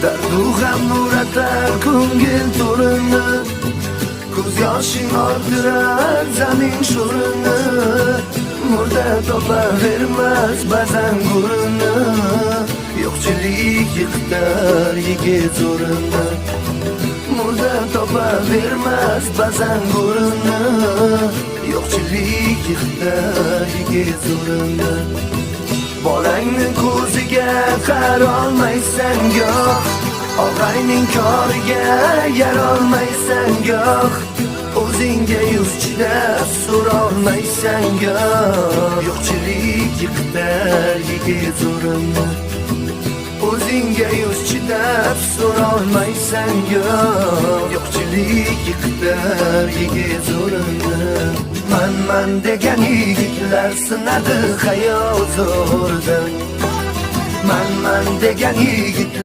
Dardu g'am nuratar ko'ngil to'rini, ko'z yoshing orttirar zamin sho'rini. Murda topavermas ba'zan go'rini, yo'qchilik yiqitar yigit zo'rini. Murda topavermas ba'zan go'rini, yo'qchilik yiqitar yigit zo'rini. Bolangni ko'ziga qarolmaysan goh, og'ayning koriga yarolmaysan goh, o'zingga yuz chidab so'rolmaysan goh, yo'qchilik yiqitar yigit zo'rini. O'zingga yuz chidab so'rolmaysan goh, yo'qchilik yiqitar yigit zo'rini. Man degan yigitlar sinadi hayot zo'rdan. Man degan yigitlar